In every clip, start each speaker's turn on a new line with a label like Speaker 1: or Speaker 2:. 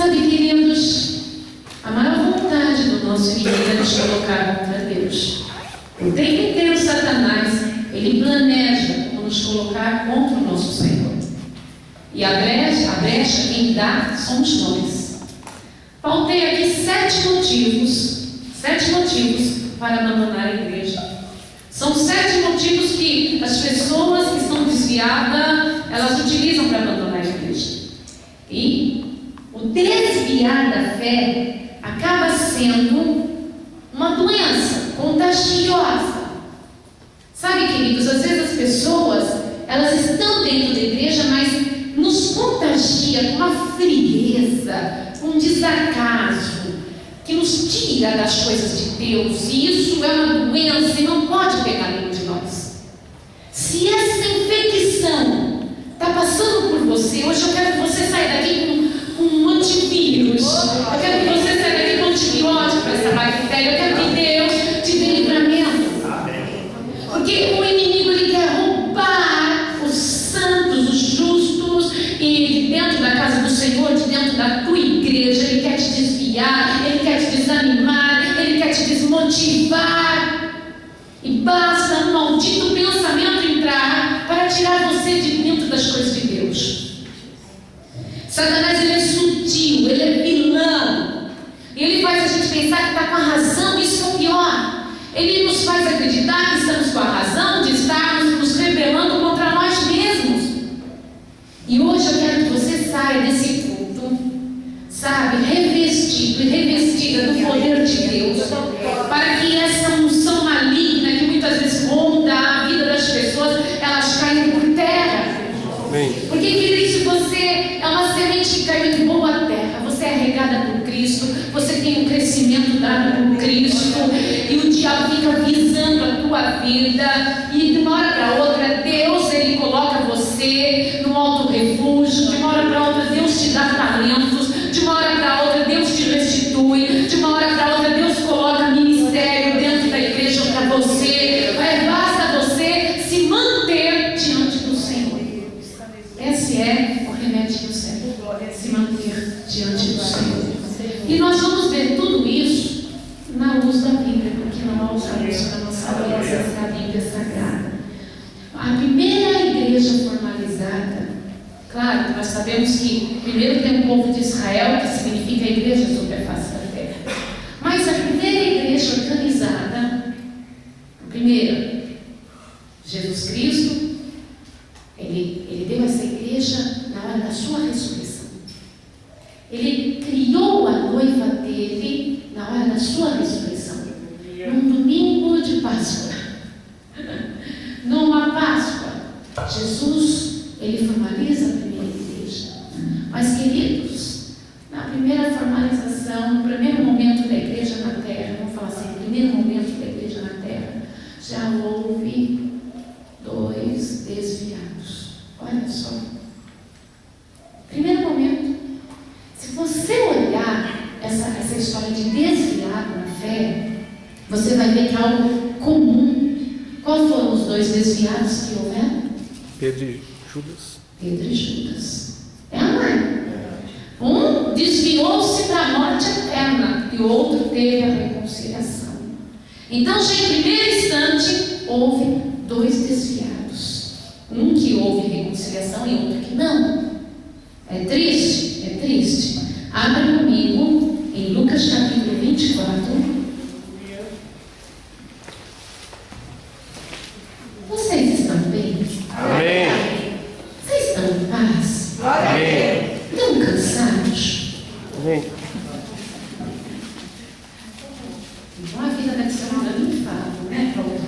Speaker 1: Sabe, queridos, a maior vontade do nosso inimigo é nos colocar contra Deus. O tempo inteiro Satanás, ele planeja nos colocar contra o nosso Senhor. E a brecha quem dá somos nós. Pautei aqui 7 motivos para abandonar a igreja. São 7 motivos que as pessoas que estão desviadas, elas utilizam para abandonar a igreja. E o desviar da fé acaba sendo uma doença contagiosa. Sabe, queridos, às vezes as pessoas, elas estão dentro da igreja, mas nos contagia com uma frieza, um desacaso, que nos tira das coisas de Deus. E isso é uma doença e não pode pegar nenhum de nós. Se essa infecção está passando por você, hoje eu quero que você saia daqui com um antivírus. Eu quero que você saia daqui com antibiótico para essa bactéria. Eu quero que Deus te dê livramento. Porque o inimigo, ele quer roubar os santos, os justos, e de dentro da casa do Senhor, de dentro da tua igreja, ele quer te desviar, ele quer te desanimar, ele quer te desmotivar. E basta um maldito pensamento entrar para tirar você de dentro das coisas de Deus. Satanás, ele é sutil, ele é vilão. E ele faz a gente pensar que está com a razão. Isso é o pior. Ele nos faz acreditar que estamos com a razão de estarmos nos rebelando contra nós mesmos. E hoje eu quero que você saia desse culto, sabe, revestido e revestida do poder de Deus, para que essa unção maligna que muitas vezes ronda a vida das pessoas, elas caiam por terra. Porque, querido, você é uma semente que caiu em boa terra, você é regada por Cristo, você tem um crescimento dado por Cristo, e o diabo fica visando a tua vida, e de uma hora para outra Deus, ele coloca você num alto refúgio, de uma hora para outra Deus te dá talentos, de uma hora para outra Deus te restitui, de uma hora para outra Deus coloca ministério dentro da igreja para você. Basta você se manter diante do Senhor. Esse é o remédio do Senhor, se manter diante do Senhor. E nós vamos ver tudo isso na luz da Bíblia, porque não há outra luz para nossa vida, essa é a Bíblia Sagrada. A primeira igreja formalizada, claro, nós sabemos que primeiro tem o povo de Israel, que significa a igreja sobre a face da terra. Mas a primeira igreja organizada, a primeira, Jesus Cristo, ele deu essa igreja na hora da sua ressurreição. Ele criou a noiva dele na hora da sua ressurreição, num domingo de Páscoa, numa Páscoa. Jesus, ele formaliza a primeira igreja. Mas, queridos, na primeira formalização, no primeiro momento da igreja na terra, vamos falar assim, no primeiro momento da igreja na terra, já houve 2 desviados. Olha só. Primeiro momento, se você olhar essa história de desviado na fé, você vai ver que é algo comum. Qual foram os 2 desviados que houveram?
Speaker 2: Pedro e Judas.
Speaker 1: Pedro e Judas. É a mãe. Um desviou-se para a morte eterna e o outro teve a reconciliação. Então, já em primeiro instante, houve 2 desviados. Um que houve reconciliação e outro que não. É triste? É triste. Abra comigo em Lucas capítulo 24. Vocês estão bem?
Speaker 2: Amém.
Speaker 1: Vocês estão em paz?
Speaker 2: Amém.
Speaker 1: Estão cansados?
Speaker 2: Amém.
Speaker 1: Igual a vida deve ser uma grande infável, né? Pronto.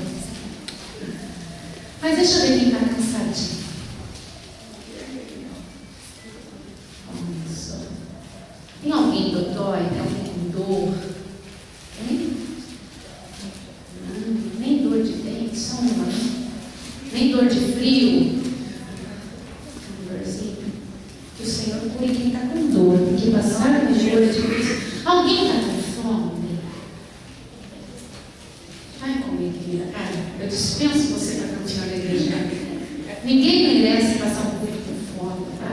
Speaker 1: Mas deixa eu ver quem está cansadinho. Isso. Tem alguém dodói? Tem alguém com dor? Tem? Nem dor de dente, só uma. Nem dor de frio. Uma dorzinha. Que o Senhor cure quem está com dor, porque passar por dor é difícil. Alguém está com fome? Vai comer, querida. Cara, eu dispenso você para continuar na igreja. Ninguém merece passar um pouco com fome, tá?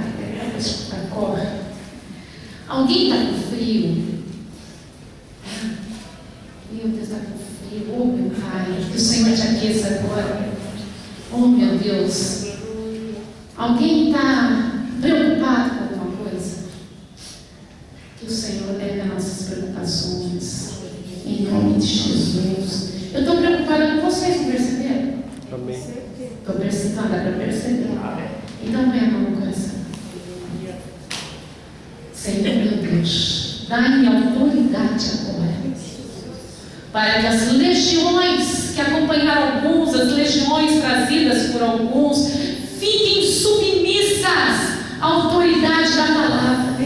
Speaker 1: Corre. Alguém está com frio? Meu Deus, está com frio. Oh, meu Pai, que o Senhor te aqueça agora. Oh, meu Deus. Alguém está preocupado com alguma coisa? Que o Senhor leve as nossas preocupações. Em nome de Jesus. Eu estou preocupada com vocês, não perceberam?
Speaker 2: Amém.
Speaker 1: Estou percebendo, dá para perceber. Então põe a mão no coração. Senhor, meu Deus, dá-me autoridade agora, para que as legiões que acompanharam alguns, as legiões trazidas por alguns, fiquem submissas à autoridade da palavra.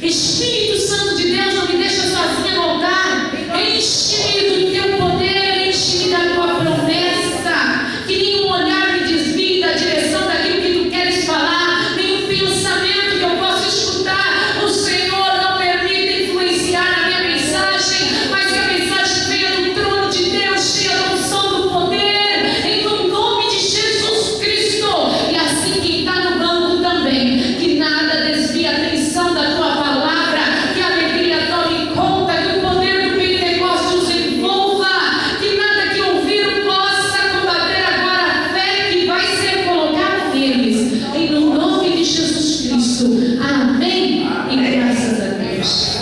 Speaker 1: Espírito Santo de Deus, não me deixa sozinha no altar. Enche-me do teu poder, enche-me da tua promessa. Que nenhum olhar me desvie da direção daquilo que tu queres falar, nenhum pensamento que eu possa escutar. O Senhor não permite influenciar a minha mensagem, mas que a mensagem venha do trono de Deus, cheia da unção do poder, em nome de Jesus Cristo. E assim quem está no banco também, que nada desvie a atenção da tua palavra, que a alegria tome conta, que o poder do Pentecostes os envolva, que nada que ouviram possa combater agora a fé que vai ser colocada neles, em nome de Jesus Cristo. Amém. E graças a Deus.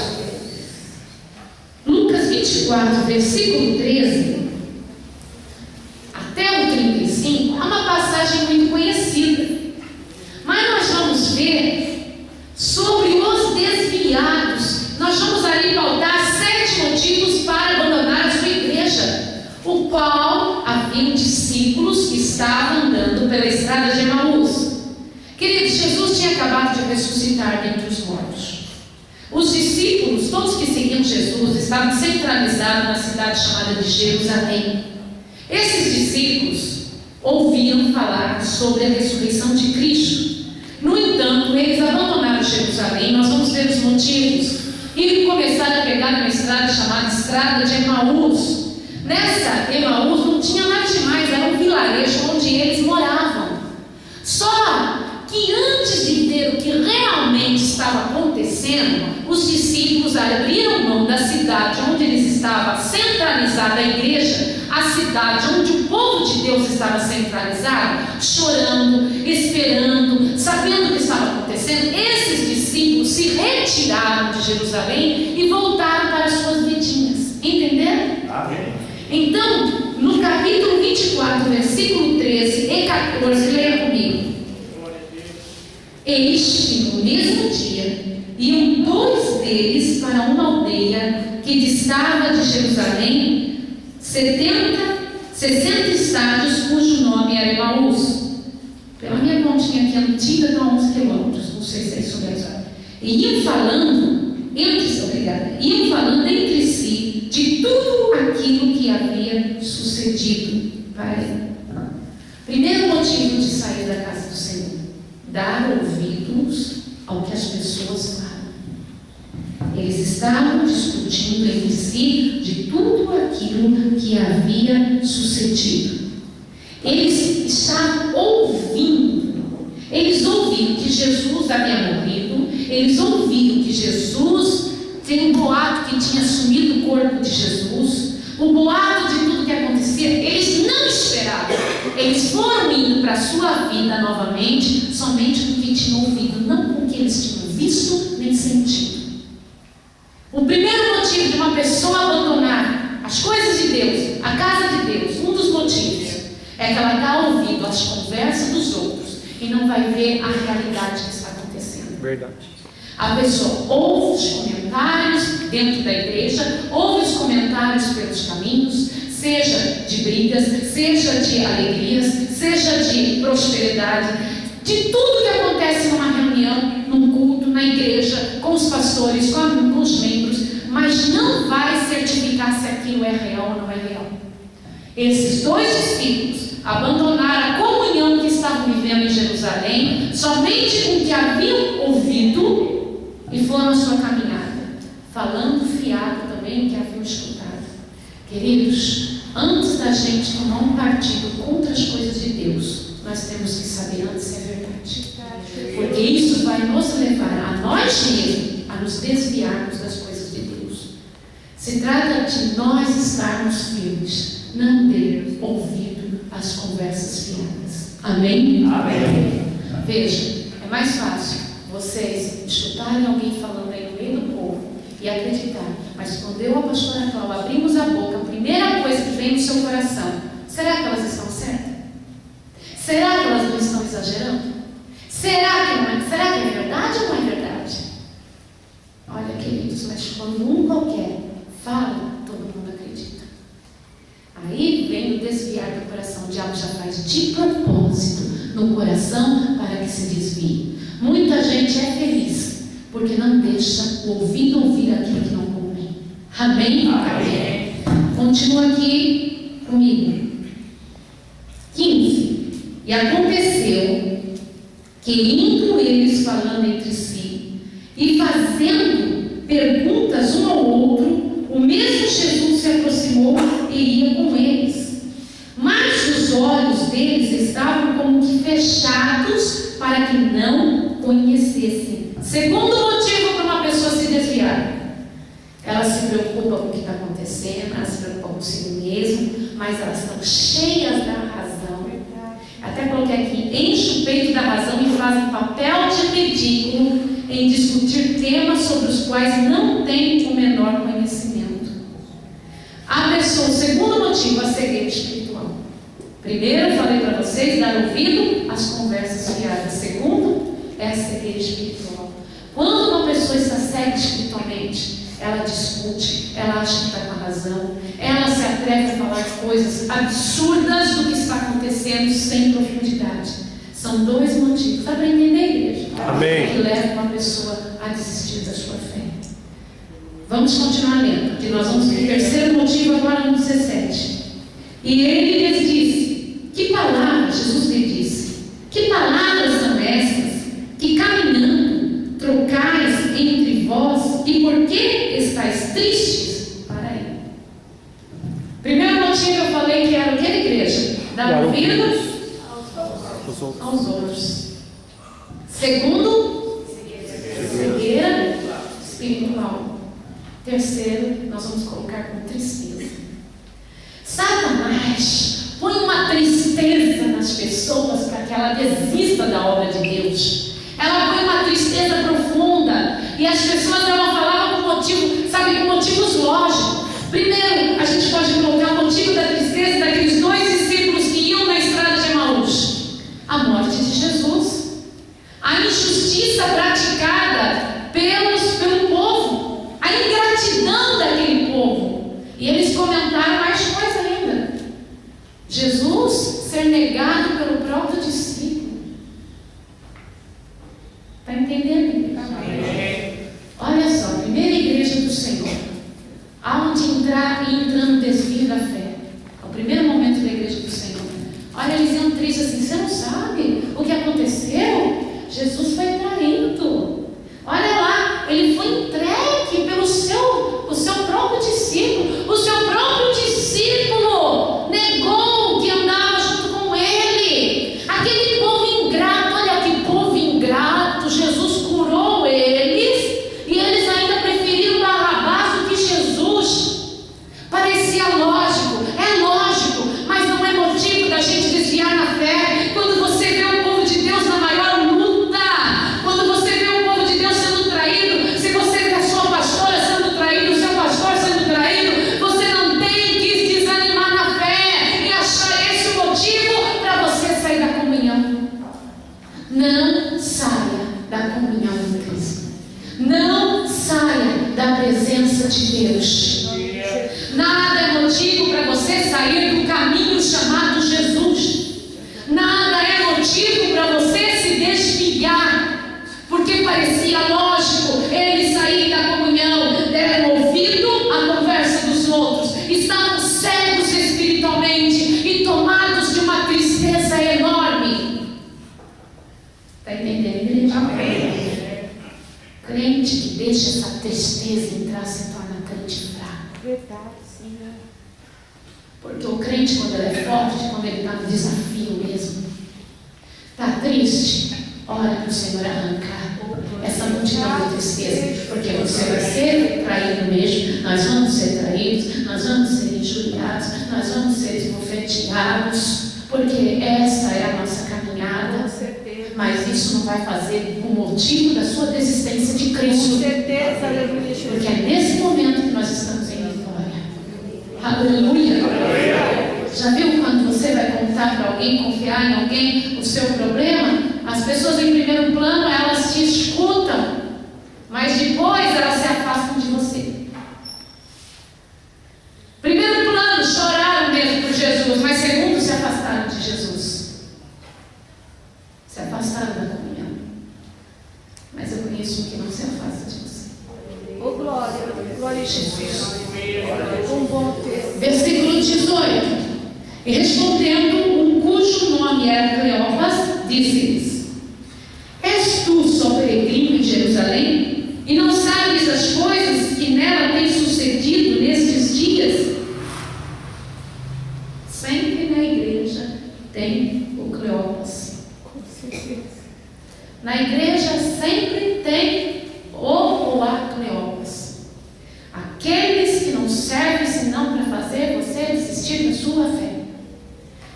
Speaker 1: Lucas 24, versículo 13 até o 35 é uma passagem muito conhecida, mas nós vamos ver sobre os desviados. Nós vamos ali pautar 7 motivos para abandonar a sua igreja, o qual havia discípulos que estavam andando pela estrada de Emaús. Queridos, Jesus tinha acabado de ressuscitar dentre os mortos. Os discípulos, todos que seguiam Jesus, estavam centralizados na cidade chamada de Jerusalém. Esses discípulos ouviram falar sobre a ressurreição de Cristo. No entanto, eles abandonaram Jerusalém. Nós vamos ver os motivos e começaram a pegar uma estrada chamada Estrada de Emaús. Nessa Emaús não tinha nada demais, era um vilarejo onde eles moravam. Só que antes de ver o que realmente estava acontecendo, os discípulos abriram mão da cidade onde eles estavam centralizada a igreja, a cidade onde o povo de Deus estava centralizado, chorando, esperando, sabendo o que estava acontecendo. Esses discípulos se retiraram de Jerusalém e voltaram para as suas vidinhas. Entenderam?
Speaker 3: Amém.
Speaker 1: Então, no capítulo 24, versículo 13 e 14, leia comigo. Eis que no mesmo dia iam 2 deles para uma aldeia que distava de Jerusalém 60 estádios, cujo nome era Emaús. Pela minha continha aqui antiga, dá 11 quilômetros, não sei se é isso mesmo. E iam falando entre si de tudo aquilo que havia sucedido para ele. Primeiro motivo de sair da casa do Senhor: dar ouvidos ao que as pessoas falam. Eles estavam discutindo entre si de tudo aquilo que havia sucedido. Eles estavam ouvindo. Eles ouviram que Jesus havia morrido. Eles ouviram que Jesus, tem um boato que tinha sumido o corpo de Jesus. O boato de tudo que acontecia. Eles não esperavam. Eles foram indo para a sua vida novamente, somente com o que tinham ouvido, não com o que eles tinham visto nem sentido. O primeiro motivo de uma pessoa abandonar as coisas de Deus, a casa de Deus, um dos motivos, é que ela dá ouvido às conversas dos outros e não vai ver a realidade que está acontecendo.
Speaker 2: Verdade.
Speaker 1: A pessoa ouve os comentários dentro da igreja, ouve os comentários pelos caminhos, seja de brigas, seja de alegrias, seja de prosperidade, de tudo que acontece numa reunião, num culto, na igreja, com os pastores, com os membros, mas não vai certificar se aquilo é real ou não é real. Esses 2 discípulos abandonaram a comunhão que estavam vivendo em Jerusalém, somente com o que haviam ouvido, e foram a sua caminhada, falando fiado também o que haviam escutado. Queridos, antes da gente tomar um partido contra as coisas de Deus, nós temos que saber antes se é verdade. Porque isso vai nos levar a nós mesmos a nos desviarmos das coisas de Deus. Se trata de nós estarmos firmes, não ter ouvido as conversas fiadas. Amém?
Speaker 3: Amém.
Speaker 1: Veja, é mais fácil vocês escutarem alguém falando aí no meio do povo e acreditar, mas quando eu e a pastora Cláudia abrimos a boca, a primeira coisa que vem no seu coração, será que elas estão certas? Será que elas não estão exagerando? Será que é verdade ou não é verdade? Olha, queridos, mas quando um qualquer fala, todo mundo acredita. Aí vem o desviar do coração. O diabo já faz de propósito no coração para que se desvie. Muita gente é feliz porque não deixa o ouvido ouvir aquilo que não convém. Amém?
Speaker 3: Amém.
Speaker 1: Continua aqui comigo. 15. E aconteceu que indo eles falando entre si e fazendo perguntas um ao outro, o mesmo Jesus se aproximou e ia com eles. Mas os olhos deles estavam como que fechados para que não conhecessem. Segundo motivo para uma pessoa se desviar: ela se preocupa com o que está acontecendo, ela se preocupa consigo mesmo, mas elas estão cheias da razão. Até coloquei aqui: enche o peito da razão e fazem papel de ridículo em discutir temas sobre os quais não têm o menor conhecimento. A pessoa, o segundo motivo, a cegueira espiritual. Primeiro, falei para vocês, dar ouvido às conversas fiadas. Segundo, é a cegueira espiritual. Quando uma pessoa está cega espiritualmente, ela discute, ela acha que está com a razão, ela se atreve a falar coisas absurdas do que está acontecendo sem profundidade. São dois motivos. Dá para entender, igreja?
Speaker 2: Amém.
Speaker 1: Que levam uma pessoa a desistir da sua fé. Vamos continuar lendo, porque nós vamos para o terceiro motivo agora no 17. E ele lhes disse: que palavras, Jesus lhe disse, que palavras são essas que caminhando trocais entre vós, e por que estáis tristes? Para aí. Primeiro motivo eu falei que era o que, igreja? Dar ouvido aos outros. Segundo, cegueira espiritual. Terceiro, nós vamos colocar como tristeza. Satanás põe uma tristeza nas pessoas para que ela desista da obra de Deus. Ela põe uma tristeza profunda e as pessoas não falavam com motivo, sabe, com motivos lógicos. Primeiro, a gente pode colocar o motivo da tristeza daqueles dois discípulos que iam na estrada de Emaús: a morte de Jesus, a injustiça praticada pelo povo, a ingratidão daquele povo. E eles comentaram mais coisa ainda: Jesus ser negado pelo próprio discípulo. Está entendendo? Amém. Olha só, primeira igreja do Senhor, aonde entrar e entrar no desvio da fé. É o primeiro momento da igreja do Senhor. Olha, eles iam tristes assim: você não sabe o que aconteceu? Jesus foi traído. Olha lá, ele foi entregue pelo o seu próprio discípulo. O seu próprio discípulo negou que andava junto com ele. Aquele povo ingrato, olha que povo ingrato. Jesus curou eles e eles ainda preferiram Barrabás do que Jesus. Parecia lógico, é lógico, mas não é motivo da gente desviar na fé. Quando você vê o povo de Deus na maior luta, quando você vê o povo de Deus sendo traído, se você vê a sua pastora sendo traída, o seu pastor sendo traído, você não tem que desanimar na fé e achar esse o motivo para você sair da comunhão. Não saia da comunhão de Cristo. Não saia da presença de Deus. Nada é motivo para você sair do caminho chamado Jesus. Nada é motivo para você se desviar, porque parecia lógico eles saírem da comunhão, deram ouvido à conversa dos outros, estavam cegos espiritualmente e tomados de uma tristeza enorme. Está entendendo, igreja? Amém. Crente que deixa essa tristeza entrar se torna crente fraco.
Speaker 4: Verdade, Senhor.
Speaker 1: Porque o crente, quando ele é forte, quando ele está no desafio mesmo, está triste, Ora para o Senhor arrancar essa multidão de tristeza, porque você vai ser traído mesmo, nós vamos ser traídos, nós vamos ser injuriados, nós vamos ser esbofeteados, porque essa é a nossa caminhada. Mas isso não vai fazer o motivo da sua desistência de Cristo.
Speaker 3: Com certeza, aleluia.
Speaker 1: Porque é nesse momento que nós estamos em vitória. Aleluia. Já viu quando você vai contar para alguém, confiar em alguém o seu problema? As pessoas em primeiro plano, elas te escutam, mas depois elas se afastam de você. Primeiro plano, choraram mesmo por Jesus, mas segundo, se afastaram de Jesus. Se afastaram da comunhão. Mas eu conheço um que não se afasta de você.
Speaker 3: Oh, glória, glória a Jesus. Um bom texto.
Speaker 1: Versículo 18. E respondendo, um cujo nome era Cleopas, disse-lhes: És tu só peregrino em Jerusalém? E não sabes as coisas que nela têm sucedido nestes dias? Sempre na igreja tem o Cleopas.
Speaker 3: Com certeza.
Speaker 1: Na igreja sempre tem o ou a Cleopas. Aqueles que não servem senão para fazer você desistir da sua fé.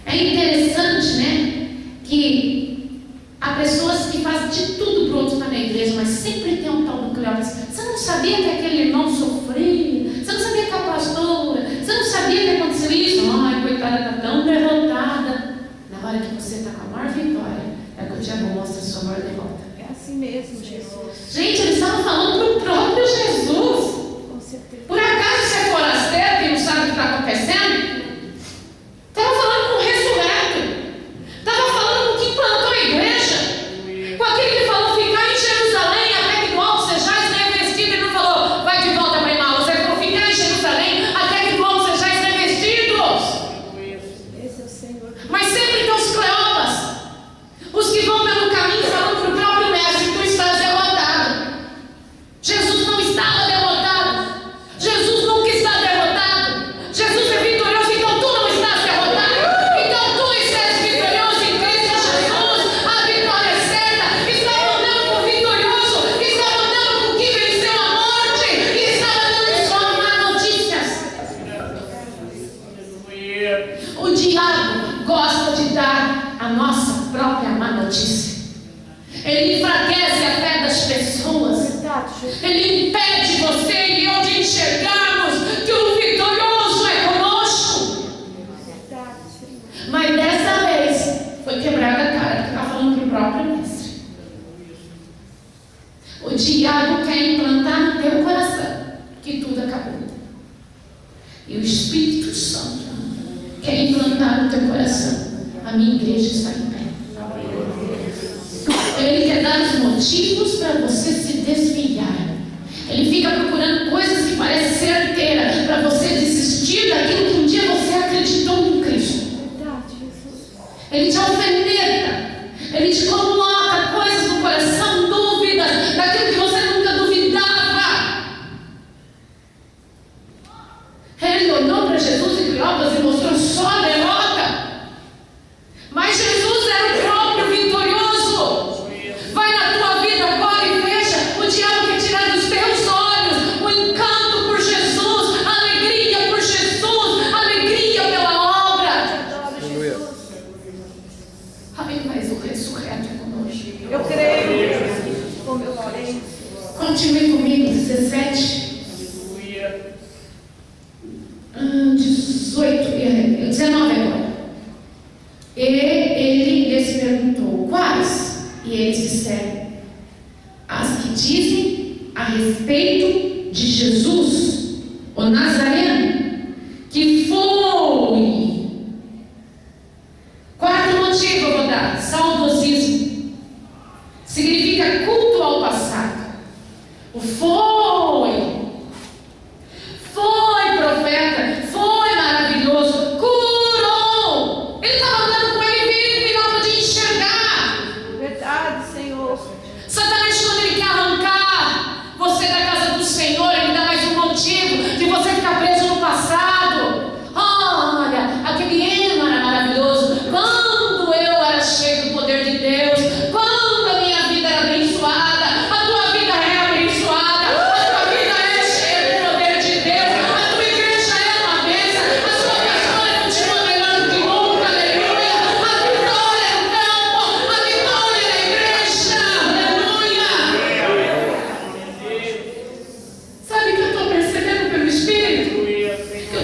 Speaker 1: É interessante, né? Que há pessoas que fazem de tudo para o outro estar na igreja, mas sempre tem um tal do Cleopas. Você não sabia que aquele irmão sofria? Você não sabia que a pastora? Você não sabia que aconteceu isso? Ai, coitada, está tão derrotada. Na hora que você está com a maior vitória, é que o diabo mostra a sua maior derrota.
Speaker 3: É assim mesmo, Jesus.
Speaker 1: Gente, eles estavam falando para o próprio Jesus.
Speaker 3: Com certeza.
Speaker 1: Por acaso você é forasteiro e não sabe o que está acontecendo? Estava falando com o ressurreto. Estava falando com quem plantou a igreja. Com aquele que falou ficar em Jerusalém até que do alto sejais revestidos. Ele não falou vai de volta para Emaús. Ele falou ficar em Jerusalém até que do alto sejais revestidos.
Speaker 3: Esse é o Senhor.
Speaker 1: Mas sempre tem os Cleopas. Os que vão pelo caminho falando para o próprio mestre: tu estás derrotado. Jesus não estava derrotado. Jesus nunca está derrotado. Jesus é vitorioso, então tu não estás derrotado. Então tu estás vitorioso em Cristo Jesus. A vitória é certa. Estava andando com o vitorioso. Estava andando com o que venceu a morte. E estava dando só má notícias. O diabo gosta de dar a nossa própria má notícia. Ele enfraquece a fé das pessoas.
Speaker 3: Verdade, Jesus.
Speaker 1: Ele impede você e eu de enxergarmos que o vitorioso é conosco.
Speaker 3: Verdade, Senhor.
Speaker 1: Mas dessa vez foi quebrada a cara que está falando para o próprio mestre. O diabo quer implantar no teu coração que tudo acabou. E o Espírito Santo quer implantar no teu coração: a minha igreja está em pé. Ele quer dar os motivos para você se desviar. Ele fica procurando coisas que parecem certeiras para você desistir daquilo que um dia você acreditou em Cristo.
Speaker 3: Verdade, Jesus.
Speaker 1: Ele te alfineta. Ele te coloca coisas no coração, dúvidas daquilo que você nunca duvidava. Ele olhou para Jesus e Cleopas e mostrou só a derrota. Mas Jesus era o próprio vitorioso. Vai na tua vida agora e veja: o diabo quer tirar dos teus olhos o encanto por Jesus, a alegria por Jesus, a alegria pela obra.
Speaker 2: Aleluia.
Speaker 1: Ai, mas o ressurreto é conosco.
Speaker 3: Eu creio. Como eu creio.
Speaker 1: Continue comigo, 17. 19 agora. E ele lhes perguntou: quais? E eles disseram: as que dizem a respeito de Jesus, o Nazareno, que foi. Quarto motivo eu vou dar: saudosismo. Significa culto ao passado. O foi. Foi profeta, foi maravilhoso, curou. Ele estava andando com ele vivo e não podia enxergar.
Speaker 3: Verdade, Senhor.
Speaker 1: Satanás, quando ele quer arrancar você da casa do Senhor, ele dá mais um motivo de você ficar preso no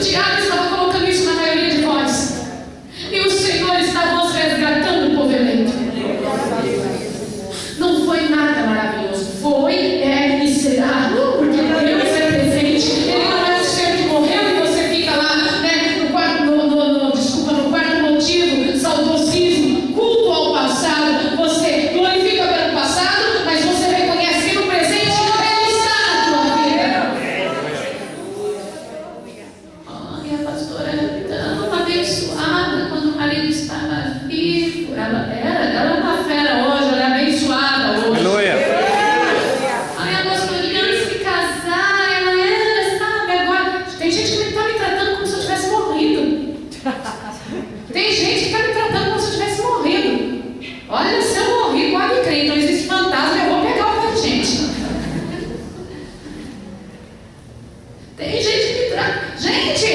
Speaker 1: diabo estava colocando isso na maioria de nós. E o Senhor está nos resgatando o povo eleito. Não foi nada maravilhoso. Foi, é e será. Porque Deus é presente. Ele não é um ser que morreu e você fica lá, né, no quarto motivo, saudosismo, culto ao passado. Você glorifica pelo passado, mas você reconhece que no presente Ele está na tua vida. Olha, a pastora era tão abençoada quando o marido estava vivo. Ela é uma fera hoje, ela é abençoada hoje.
Speaker 2: Aleluia.
Speaker 1: Ai, a pastorinha antes de casar, ela era, sabe, agora. Tem gente que está me tratando como se eu tivesse morrido. Tem gente que está me tratando como se eu tivesse morrido. Olha, se eu morri, pode crer, então existe fantasma, eu vou pegar o paciente. Tem gente que me trata. Gente,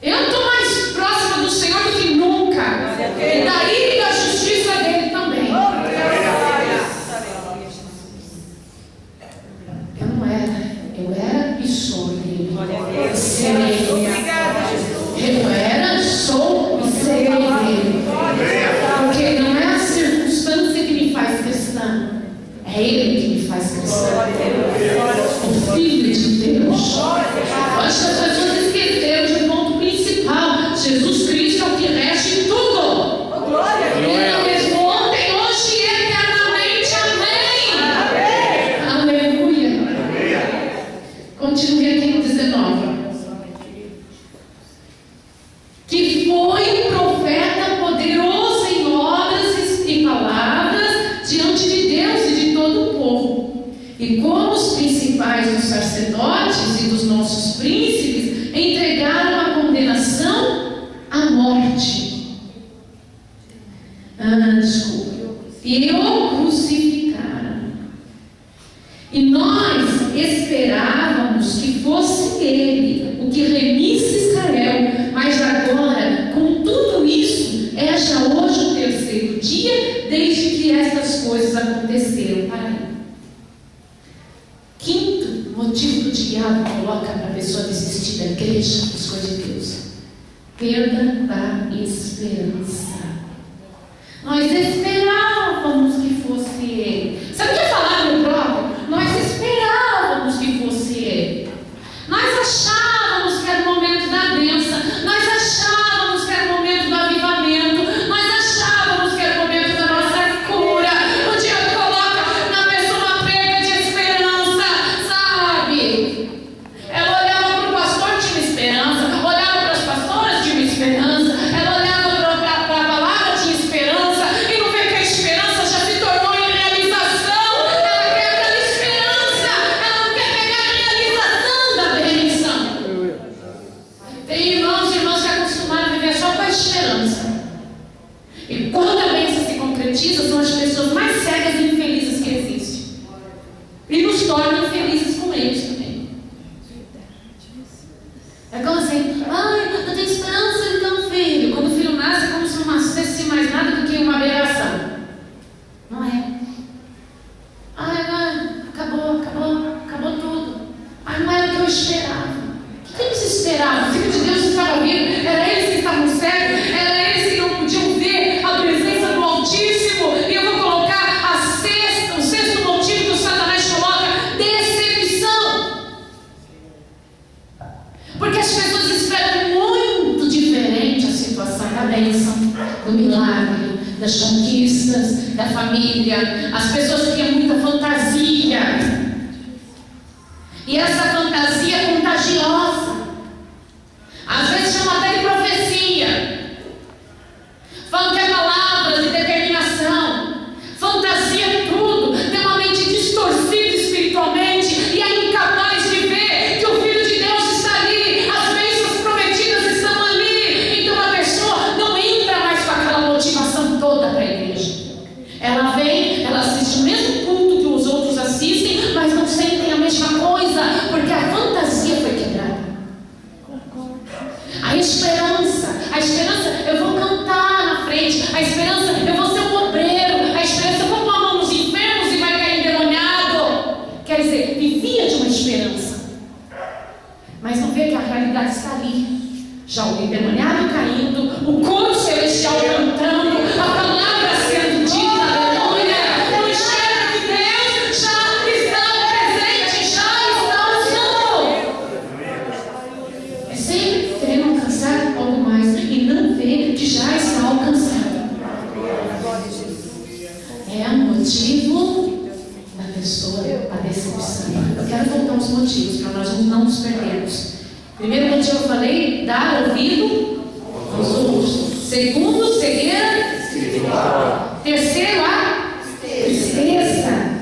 Speaker 1: eu estou mais próxima do Senhor do que nunca. E daí da justiça dele também. Eu não era. Eu era e sou dele. Serei. Eu era, sou e serei dele. Porque não é a circunstância que me faz cristã. É Ele que me faz cristã. O Filho de Deus. Acho que as pessoas esqueceram de um ponto principal. Jesus Cristo é o que rege tudo. Ele é o mesmo ontem, hoje e eternamente. Amém. Aleluia. Continue aqui no 19. Que foi um profeta poderoso em obras e palavras diante de Deus e de todo o povo. E como os principais dos sacerdotes e dos nossos príncipes entregaram a condenação à morte. E o crucificaram. E nós esperávamos que fosse ele o que remisse Israel, mas agora, com tudo isso, é já hoje o terceiro dia desde que estas coisas aconteceram. Para aí. Quinto motivo que o diabo coloca para a pessoa desistir da igreja, das coisas de Deus: perda da esperança. Nós esperávamos que fosse ele. Sabe o que é falar no próprio? Nós esperávamos que fosse ele. Nós achávamos que era o momento da bênção. Nós achávamos que era o momento do avivamento. Nós achávamos que era o momento da nossa cura. O diabo coloca na pessoa uma perda de esperança, sabe? Ela olhava para o pastor, tinha esperança. Olhava para as pastoras, tinha esperança. Ela olhava para a palavra, tinha esperança. E não vê que a esperança já se tornou em realização. Ela quer aquela esperança. Ela não quer pegar a realização da bênção. Tem irmãos e irmãs que acostumaram a viver só com a esperança. E quando a bênção se concretiza, são as pessoas mais cegas e infelizes que existem. E nos tornam infelizes com eles também. É como assim: ai, eu tenho esperança de ter um filho. Quando o filho nasce, é como se não nascesse mais nada do que uma aberração. Não é? Ai, agora acabou tudo. Ai, não era o que eu esperava. O que eles esperavam? O Filho de Deus estava vivo. Era eles que estavam cegos. Era eles que não podiam ver a presença do Altíssimo. E eu vou colocar o sexto motivo que o Satanás coloca: decepção. Porque as pessoas esperam muito diferente a situação da bênção, do milagre, das conquistas, da família. As pessoas criam muita fantasia. E essa fantasia é contagiosa. Às vezes chama até de profecia. Falam que é palavras de determinação. Fantasia tudo. Tem uma mente distorcida espiritualmente e é incapaz de ver que o Filho de Deus está ali. As bênçãos prometidas estão ali. Então a pessoa não entra mais com aquela motivação toda para a igreja. Ela vem, ela assiste o mesmo culto que os outros assistem, mas não sentem a mesma coisa, porque a fantasia foi quebrada. A esperança, eu vou cantar na frente. A esperança, eu vou ser um obreiro. A esperança, eu vou pôr a mão nos enfermos e vai cair endemoniado. Quer dizer, vivia de uma esperança, mas não vê que a realidade realidade está ali. Já o endemoniado caindo, o coro celestial cantando, a palavra sendo dita, aleluia. O Espírito de Deus já está presente, já está usando. É sempre querendo alcançar algo mais e não ver que já está alcançado. É o motivo da pessoa, a decepção. Eu quero voltar aos motivos para nós não nos perdermos. Primeiro motivo eu falei, dar ouvido aos outros. Segundo, cegueira espiritual. Terceiro, a tristeza.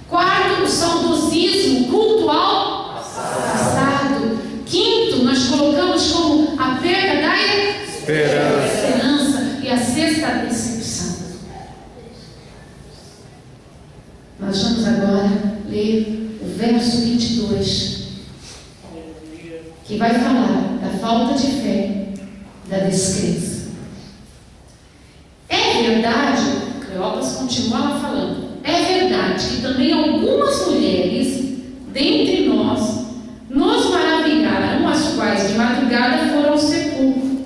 Speaker 1: Quarto, o saudosismo, culto ao passado. Quinto, nós colocamos como a perda da esperança. E a sexta, a decepção. Nós vamos agora ler o verso 22. Que vai falar da falta de fé, da descrença. É verdade, Cleópas continuava falando, é verdade que também algumas mulheres dentre nós nos maravilharam, as quais de madrugada foram ao sepulcro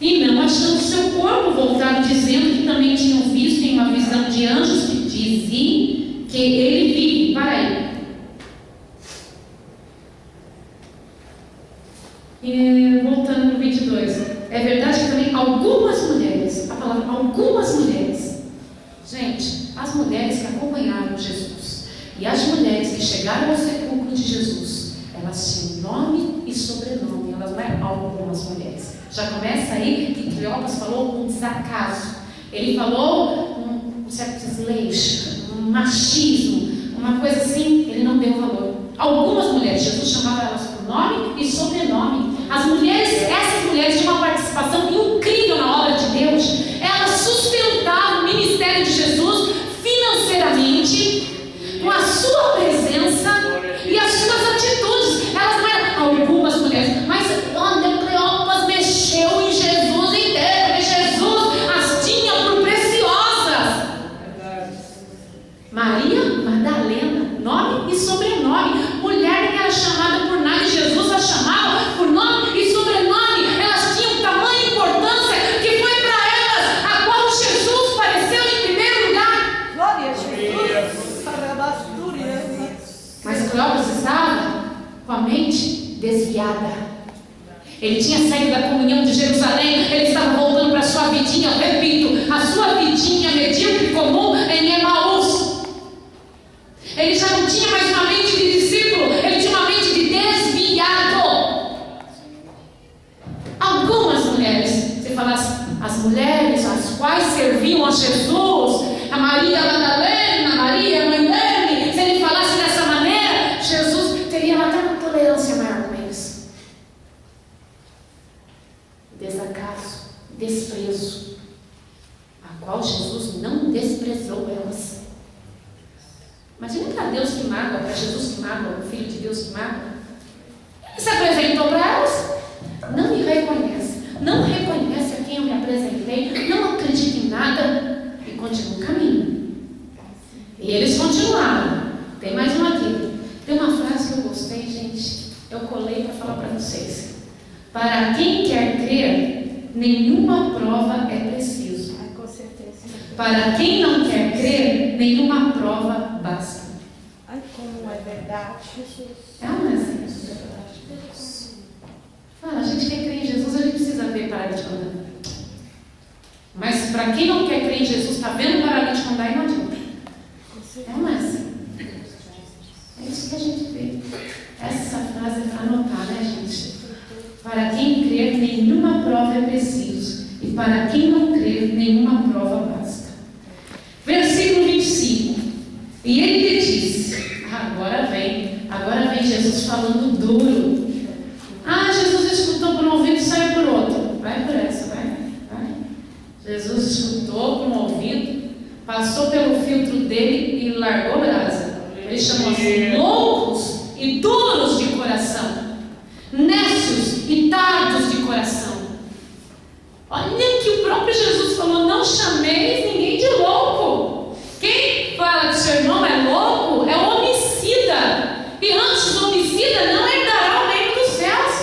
Speaker 1: e não achando seu corpo, voltaram dizendo que também tinham visto em uma visão de anjos que diziam que ele vive. Para aí. E voltando no 22, é verdade que também algumas mulheres, a palavra algumas mulheres, gente, as mulheres que acompanharam Jesus e as mulheres que chegaram ao sepulcro de Jesus, elas tinham nome e sobrenome, elas não eram algumas mulheres. Já começa aí que Cleópas falou um desacaso, ele falou um certo desleixo, um machismo, uma coisa assim, ele não deu valor. Algumas mulheres, Jesus chamava elas por nome e sobrenome. As mulheres, essas mulheres tinham uma participação incrível na obra de Deus. Elas sustentavam o ministério de Jesus financeiramente, com a sua presença e as suas atitudes. Elas não eram algumas mulheres, mas olha, Cleópas mexeu em Jesus inteiro, porque Jesus as tinha por preciosas. Maria Madalena, nome e sobrenome. Mulher que era chamada por nada, Jesus a chamava por nome e sobrenome. Elas tinham tamanha importância que foi para elas a qual Jesus apareceu em primeiro lugar.
Speaker 3: Glória a Jesus.
Speaker 1: Mas Cleópas estava com a mente desviada. Ele tinha saído da comunhão de Jerusalém, ele estava voltando para a sua vidinha, eu repito, a sua vidinha medíocre comum em Emaús. Ele já não tinha mais uma mente de discípulo, ele tinha uma mente de desviado. Algumas mulheres, você fala as mulheres as quais serviam a Jesus, a Maria Madalena, a Maria, mãe dele, se ele falasse dessa maneira, Jesus teria até uma tolerância maior com eles. Desacaso, desprezo, a qual Jesus não desprezou elas. Imagina para Deus que mágoa, para Jesus que mágoa, o Filho de Deus que mágoa. Ele se apresentou para elas, não me reconhece, não reconhece a quem eu me apresentei, não acredita em nada e continua o caminho. E eles continuaram. Tem mais uma aqui. Tem uma frase que eu gostei, gente, eu colei para falar para vocês. Para quem quer crer, nenhuma prova é preciso.
Speaker 3: Com certeza.
Speaker 1: Para quem não quer crer, nenhuma prova basta.
Speaker 3: Ai, como é verdade, Jesus.
Speaker 1: É uma assim. Fala, a gente quer crer em Jesus, a gente precisa ver paralítico andando. Mas para quem não quer crer em Jesus, está vendo paralítico andar e não adianta. É uma assim. É isso que a gente vê. Essa frase é para anotar, né, gente? Para quem crer, nenhuma prova é preciso. E para quem não crer, nenhuma prova basta. Versículo 25. E ele lhe disse, agora vem Jesus falando duro. Ah, Jesus escutou por um ouvido e saiu por outro. Vai por essa, vai. Jesus escutou por um ouvido, passou pelo filtro dele e largou brasa. Ele chamou assim, loucos e duros de coração, nécios e tardos de coração. Olha que o próprio Jesus falou, não chameis ninguém de louco. Quem fala que seu irmão é louco é homicida. E antes o homicida não herdará o reino dos céus.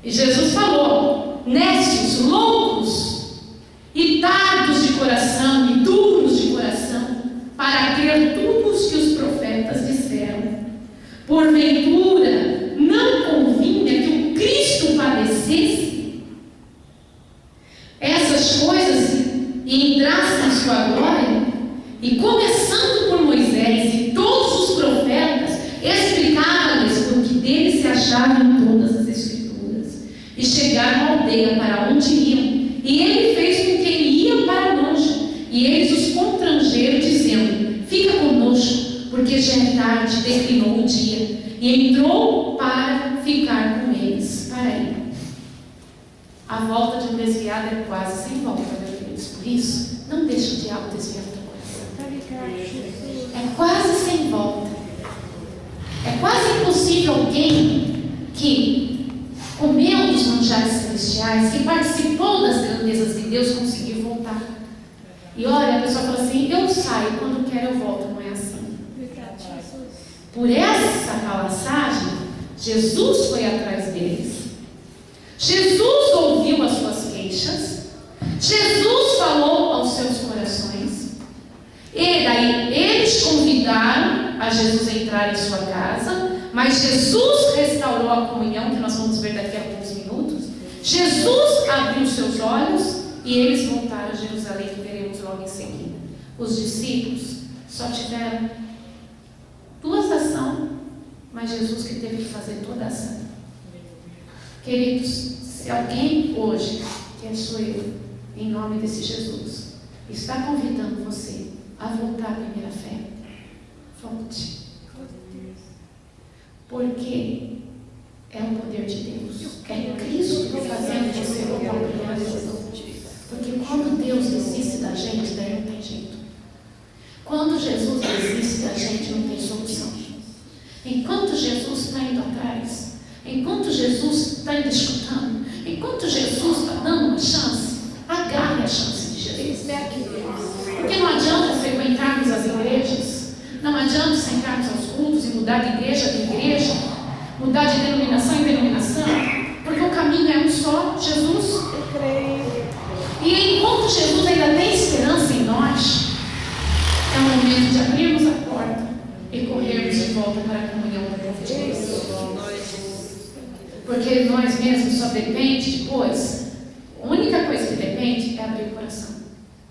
Speaker 1: E Jesus falou: nécios, loucos e tardos de coração e duros de coração, para crer tudo os que os profetas disseram. Porventura, não convinha que o Cristo padecesse essas coisas e entrasse em sua glória? E começando por Moisés e todos os profetas, explicava-lhes o que dele se achava em todas as Escrituras. E chegaram à aldeia para onde iam, e ele fez com que iam para longe, e eles os constrangeram, dizendo: fica conosco, porque já é tarde, declinou o dia. E entrou para ficar com eles. Para aí. A volta de um desviado é quase sem volta, meus queridos. Por isso, não deixe o diabo desviar o teu coração. É quase sem volta. É quase impossível alguém que comeu dos manjares celestiais, que participou das grandezas de Deus, conseguir voltar. E olha, a pessoa fala assim: eu saio, quando quero eu volto. Não é assim. Por essa passagem, Jesus foi atrás deles. Jesus ouviu as suas queixas. Jesus falou aos seus corações. E daí eles convidaram a Jesus a entrar em sua casa. Mas Jesus restaurou a comunhão, que nós vamos ver daqui a alguns minutos. Jesus abriu seus olhos e eles voltaram a Jerusalém, que veremos logo em seguida. Os discípulos só tiveram duas ações, mas Jesus que teve que fazer toda a ação. Queridos, se alguém hoje, que sou eu, em nome desse Jesus, está convidando você a voltar à primeira fé, volte. Porque é o poder de Deus. É Cristo fazendo você voltar à primeira fé. Porque quando Deus desiste da gente, daí não tem jeito. Quando Jesus desiste da gente, não tem solução. Enquanto Jesus está indo atrás, enquanto Jesus está ainda escutando, enquanto Jesus está dando uma chance, agarre a chance de Jesus. Porque não adianta frequentarmos as igrejas, não adianta sentarmos aos cultos e mudar de igreja, mudar de denominação em denominação, porque o caminho é um só, Jesus. E enquanto Jesus ainda tem esperança em nós, é o momento de abrirmos a porta e corrermos de volta para a comunhão do povo de Deus. Porque nós mesmos só depende depois. A única coisa que depende é abrir o coração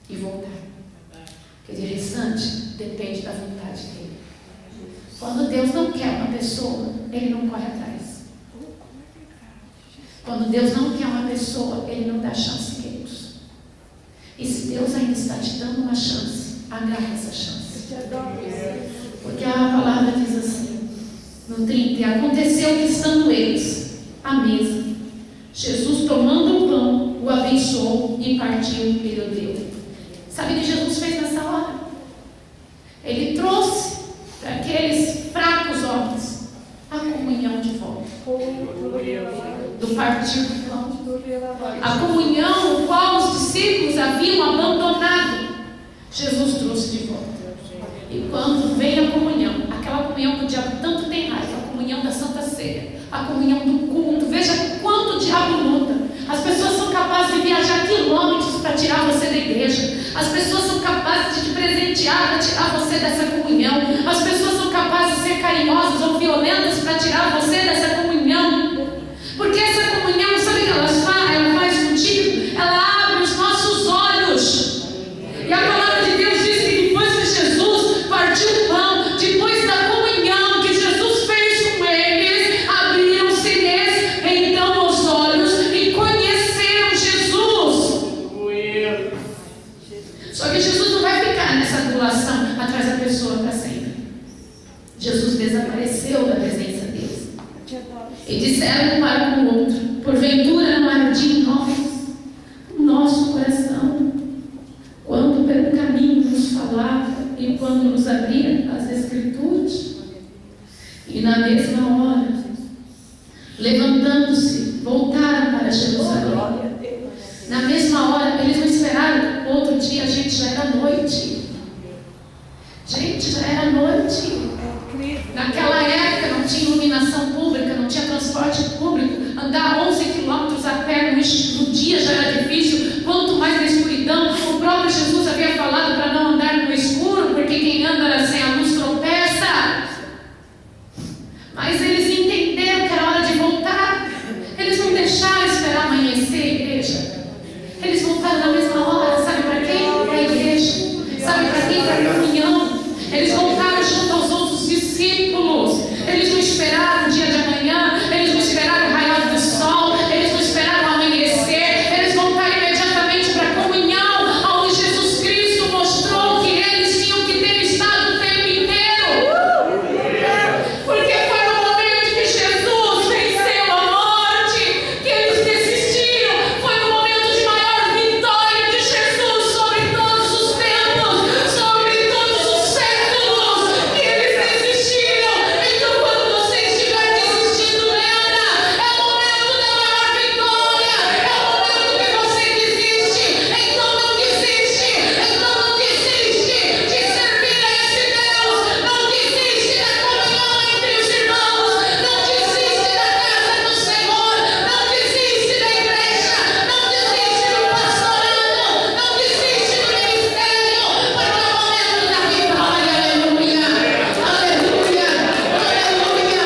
Speaker 1: e voltar. Porque de restante depende da vontade dele. Quando Deus não quer uma pessoa, ele não corre atrás. Quando Deus não quer uma pessoa, ele não dá chance, queridos. E se Deus ainda está te dando uma chance, agarre essa chance. Porque a palavra diz assim, no 30, e aconteceu que estando eles à mesa, Jesus tomando o pão, o abençoou e partiu e o deu. Sabe o que Jesus fez nessa hora? Ele trouxe para aqueles fracos homens a comunhão de volta. Do partir do pão. A comunhão o qual os discípulos haviam abandonado, Jesus trouxe de volta. E quando vem a comunhão, aquela comunhão que o diabo tanto tem raiva, a comunhão da Santa Ceia, a comunhão do culto, veja quanto o diabo luta. As pessoas são capazes de viajar quilômetros para tirar você da igreja. As pessoas são capazes de te presentear para tirar você dessa comunhão. As pessoas são capazes de ser carinhosas ou violentas para tirar você dessa comunhão. Porque essa comunhão, sabe o que ela faz contigo? Ela abre os nossos olhos. E a palavra de Deus diz que depois que Jesus partiu o pão, depois da comunhão que Jesus fez com eles, abriram-se-lhes então os olhos e conheceram Jesus. Só que Jesus não vai ficar nessa adulação atrás da pessoa para sempre. Jesus desapareceu da presença deles. E disseram um para o outro: porventura não ardia em nós o nosso coração, quando pelo caminho nos falava e quando nos abria as Escrituras? E na mesma hora, levantando-se, voltaram para Jerusalém. Na mesma hora, eles não esperaram outro dia, gente, já era noite. Gente, já era noite. Naquela época não tinha iluminação pública, não tinha transporte público. Andar 11 km deixaram esperar amanhecer a igreja. Eles voltaram na mesma hora, sabe para quem? Para a igreja. Sabe para quem? Para a comunhão. Eles voltaram junto aos outros discípulos. Eles não esperaram o dia de amanhã, eles não esperaram o raiar do sol, eles não esperaram o amanhecer, eles voltaram imediatamente para a comunhão, onde Jesus Cristo mostrou que eles tinham que ter estado o tempo inteiro. Porque foi no momento que Jesus venceu a morte que eles desistiram. Foi no momento de maior vitória de Jesus sobre todos os tempos, sobre todos os séculos, que eles desistiram. Então, quando você estiver desistindo, lembra, é o momento da maior vitória, é o momento que você desiste. Então não desiste, então não desiste de servir a esse Deus, não desiste da comunhão entre os irmãos, não desiste da casa do Senhor, não desiste da igreja, não desiste do pastorado, não desiste do ministério, porque é o momento da vitória. Aleluia, aleluia, aleluia,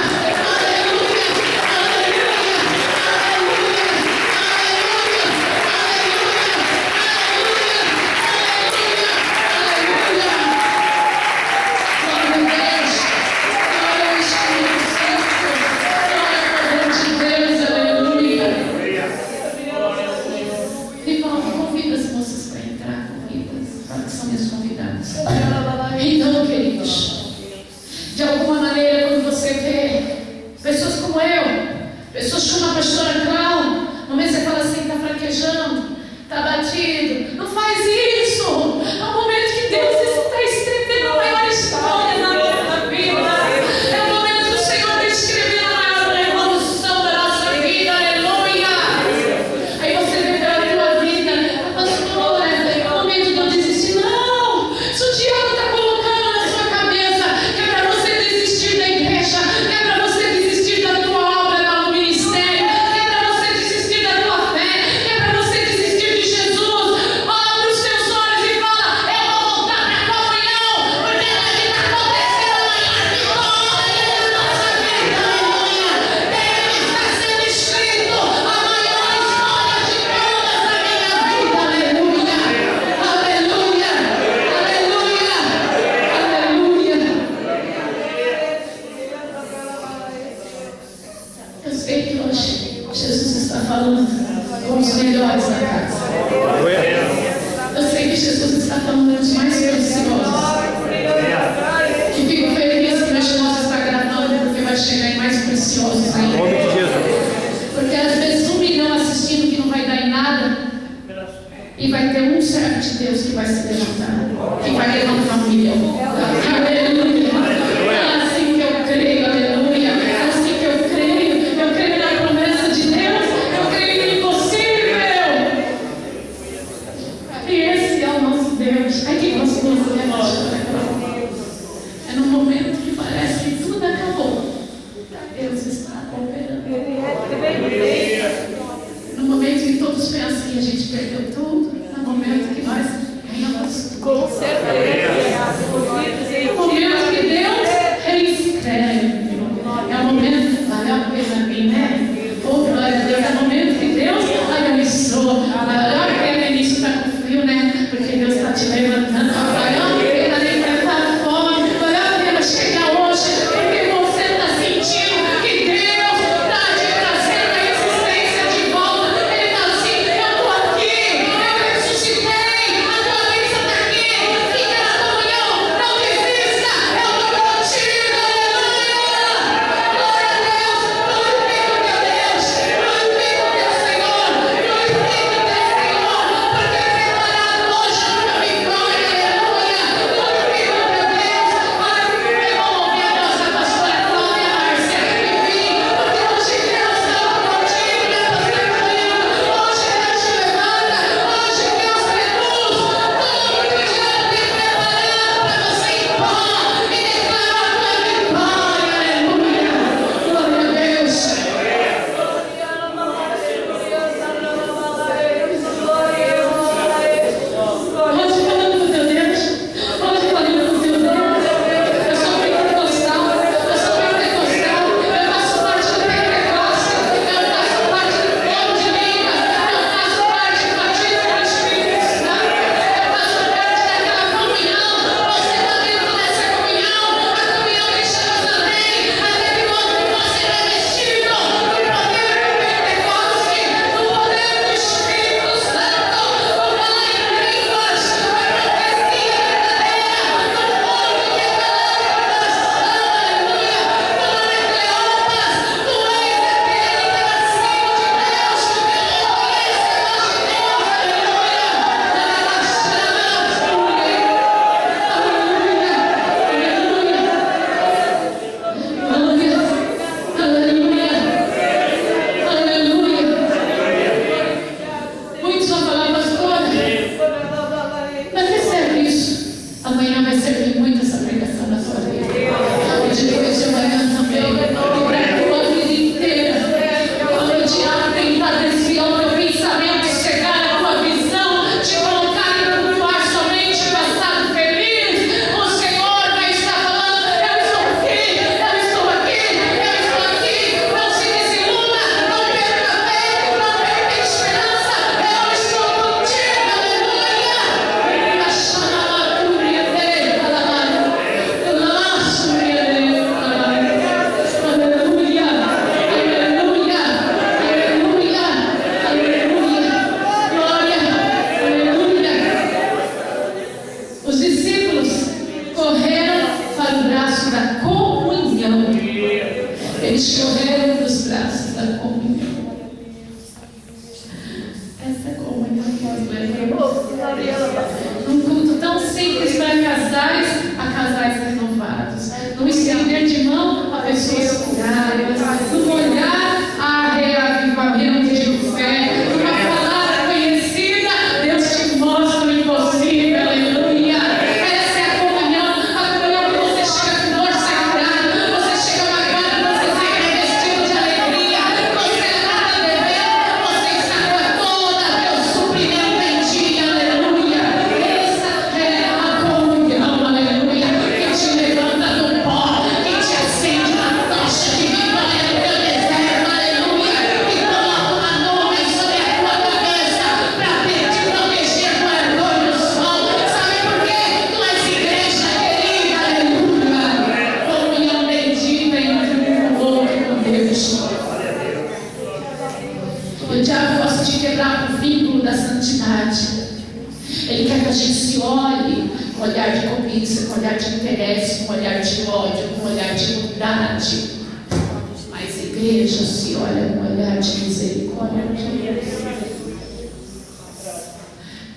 Speaker 1: Convida as moças para entrar, convida, que são minhas convidadas. Então, queridos, de alguma maneira, quando você vê pessoas como eu, pessoas como a pastora Clau, no momento você fala assim, está fraquejando, está batido, não faz isso. É o momento que Deus está escrevendo a maior história na nossa vida. É o momento que o Senhor está escrevendo a maior revolução da nossa vida. Aleluia. Aí você vê pela tua vida, pastora, é o momento de eu desistir. Não! Se o diabo está colocando na sua cabeça que é para você desistir da igreja, que é para você desistir da tua obra no ministério, que é para você desistir da tua fé, que é para você desistir de Jesus, abre os teus olhos e fala: eu vou voltar para a comunhão, porque é ali que está acontecendo a maior vitória da nossa vida. Aleluia! Dele está sendo escrito a maior história de todas na minha vida. Aleluia! Aleluia! Aleluia! Eu sei que hoje Jesus está falando com os melhores da casa. Eu sei que Jesus está falando dos mais preciosos. E fico feliz que meu esposo está gravando, porque vai chegar em mais preciosos
Speaker 2: Em
Speaker 1: ainda.
Speaker 2: nome de Jesus.
Speaker 1: Porque às vezes 1 milhão assistindo que não vai dar em nada, e vai ter um servo de Deus que vai se levantar, que vai levantar 1 milhão. Aleluia! É assim que eu creio, aleluia! É assim que eu creio. Eu creio na promessa de Deus, eu creio no impossível. E esse é o nosso Deus. Ai, que gostoso, né, é no momento que parece que tudo acabou, Deus está operando. No momento que todos pensam que a gente perdeu tudo, no momento que nós ganhamos tudo.
Speaker 3: Com certeza.
Speaker 1: É o momento que Deus reescreve. É o momento que valeu a pena vir, né? Oh, glória a Deus. É o momento que Deus abençoa. Valeu a pena início está com frio, né? Porque Deus está te levantando. Valeu a pena levantar fome. Valeu a pena chegar hoje. Porque você está sentindo que Deus está te trazendo a existência de volta. Ele está assim: eu estou aqui. Eu ressuscitei. A tua bênção está aqui. Fica na o diabo gosta de quebrar o vínculo da santidade. Ele quer que a gente se olhe com olhar de cobiça, com olhar de interesse, com olhar de ódio, com olhar de maldade. Mas a igreja se olha com olhar de misericórdia.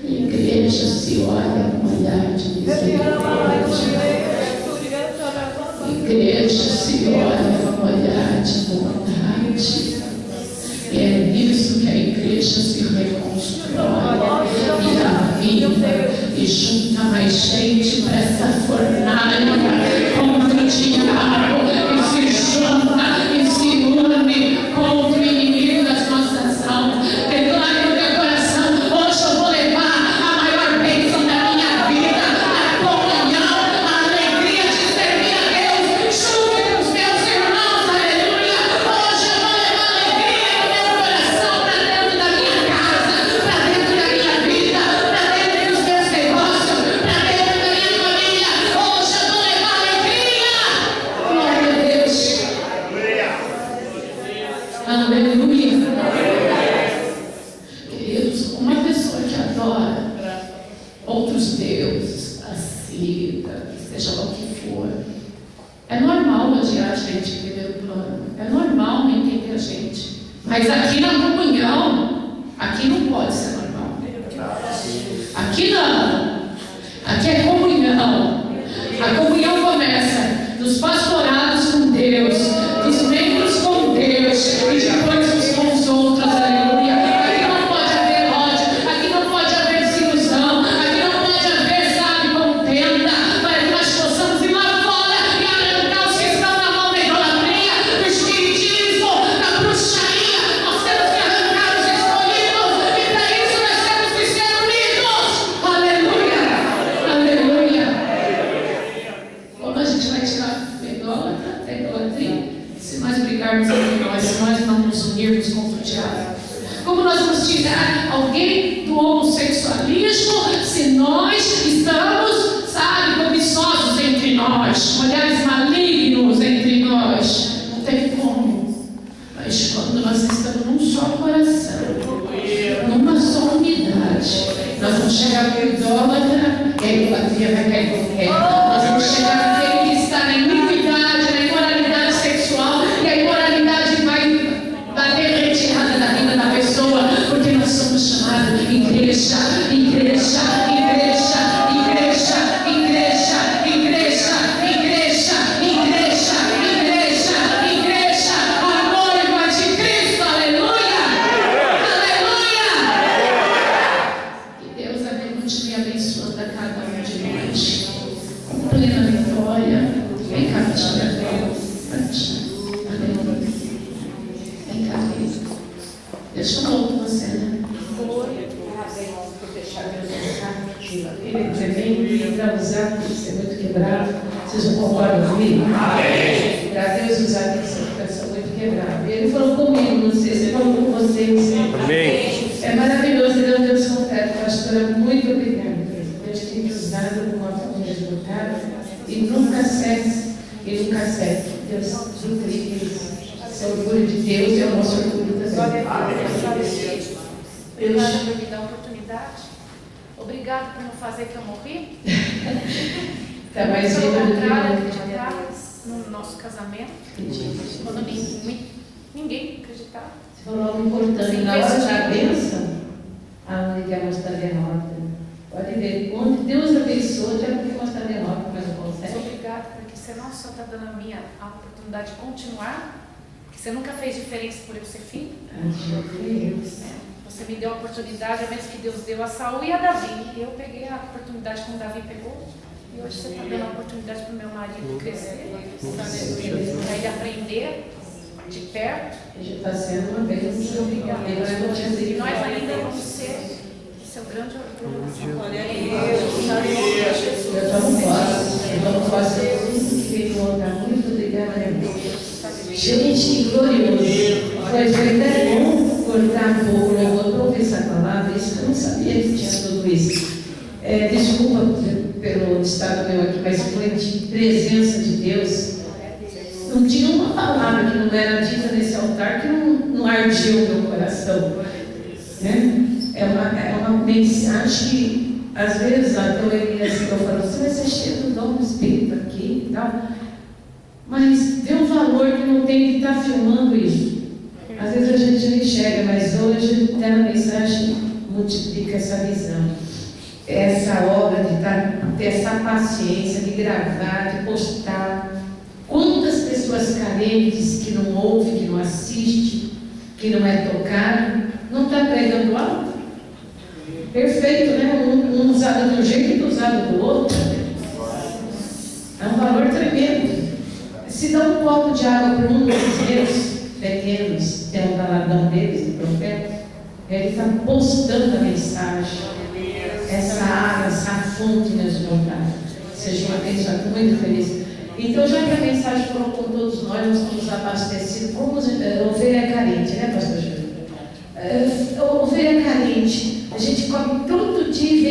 Speaker 1: A igreja se olha com olhar de misericórdia. A igreja se olha com olhar de bondade. E é nisso que a igreja se reconstrói e dá vida e junta mais gente para essa fornalha contra o diabo e se junta e se une contra o inimigo das nossas almas. Declare no teu coração: hoje eu vou levar a maior bênção da minha vida, a comunhão, a alegria de servir a Deus junto com os meus irmãos. Aleluia! Hoje eu vou levar a alegria no meu coração para dentro da minha casa, para dentro da minha vida, para dentro dos meus negócios, para dentro da minha família. Hoje eu vou levar alegria. Glória a Deus. Aleluia. Queridos, uma pessoa que adora outros deuses, a Cida, seja lá o que for, é normal odiar a gente em primeiro plano. É normal não entender a gente. Mas aqui na comunhão, aqui não pode ser normal. Aqui não. Aqui é comunhão. A comunhão começa dos pastorados com Deus, dos membros com Deus e depois uns com os outros. Aleluia. Aqui não pode haver ódio, aqui não pode haver desilusão, aqui não pode haver, sabe, contenda, para que nós possamos ir lá fora e arrancar os que estão na mão da idolatria, do espiritismo, da bruxaria. Nós temos que arrancar os escolhidos e para isso nós temos que ser unidos. Aleluia. Aleluia. Como a gente vai tirar a idolatria? Se nós brigarmos entre nós, se nós não nos unirmos contra o diabo. Como nós vamos tirar alguém do homossexualismo se nós estamos, sabe, cobiçosos entre nós, olhares malignos entre nós? Não tem como. Mas quando nós estamos num só coração, numa só unidade, nós vamos chegar para o idólatra e a idolatria vai cair por terra. Nós vamos chegar para aquele que está na iniquidade, na imoralidade sexual, e a imoralidade vai bater retirada da vida da pessoa, porque nós somos chamados igreja, igreja, igreja, igreja, igreja, igreja, igreja, igreja, igreja, igreja, a noiva de Cristo. Aleluia! Aleluia! Que Deus continue abençoando a cada um de nós com plena vitória. Vem cá, tira. Aleluia. Vem cá, querido. Deixa eu falar com você, né? Ele também para usar tem que ser muito quebrado. Vocês não concordam comigo? Para Deus usar tem que ser muito quebrado. Ele falou comigo, não sei se falou com vocês.
Speaker 2: Amém.
Speaker 1: É maravilhoso, ele é um Deus completo. Pastora, muito obrigada. Deus tem me usado de uma forma resultada e nunca cesse. E nunca cesse. Deus nutre isso. Esse é o orgulho de Deus e é o nosso orgulho também.
Speaker 3: Obrigada por me dar a oportunidade. Obrigada por não fazer que eu morri.
Speaker 1: Está mais
Speaker 3: Pelo
Speaker 1: viva do que
Speaker 3: contrário,
Speaker 1: nunca.
Speaker 3: acreditava no nosso casamento. Quando ninguém acreditava.
Speaker 1: Você falou algo importante. Na hora da bênção, aonde quer mostrar a derrota. Pode ver, onde Deus abençoa, já não quer mostrar a derrota, mas não consegue.
Speaker 3: Obrigada, porque você não só está dando a oportunidade de continuar, porque você nunca fez diferença por eu ser filho. Você me deu a oportunidade, a mesma que Deus deu a Saul e a Davi. E eu peguei a oportunidade como Davi pegou. E hoje você está dando a oportunidade para o meu marido crescer, para ele aprender de perto.
Speaker 1: Já está sendo uma bênção.
Speaker 3: Obrigada. E nós ainda vamos ser seu grande orgulho. Glória a Deus.
Speaker 1: Eu não posso que voltar. Muito obrigada, Deus. Gente, que glorioso. Foi até bom cortar um pouco, eu vou ouvir essa palavra, isso eu não sabia que tinha tudo isso. Desculpa pelo estado meu aqui, mas foi de presença de Deus. Não tinha uma palavra que não era dita nesse altar que não
Speaker 4: ardia o meu coração. Né? É uma mensagem que, às vezes, até o Elias falou, você vai ser cheio do dom do Espírito aqui e tal. Mas vê um valor que não tem que estar filmando isso. Às vezes a gente não enxerga, mas hoje até a mensagem multiplica essa visão. Essa obra de ter essa paciência de gravar, de postar. Quantas pessoas carentes que não ouvem, que não assistem, que não é tocado, não está pregando alto? Perfeito, né? Um usado de um jeito e outro usado do outro. É um valor tremendo. Se dá um copo de água para um dos meus pequenos, que é um galardão deles, do profeta, ele está postando a mensagem. Essa água, essa fonte nos voltar. Seja uma bênção, estou muito feliz. Então, já que a mensagem falou com todos nós, nós estamos abastecidos como ovelha carente, né, pastor Júlio? Ovelha carente. A gente come todo dia e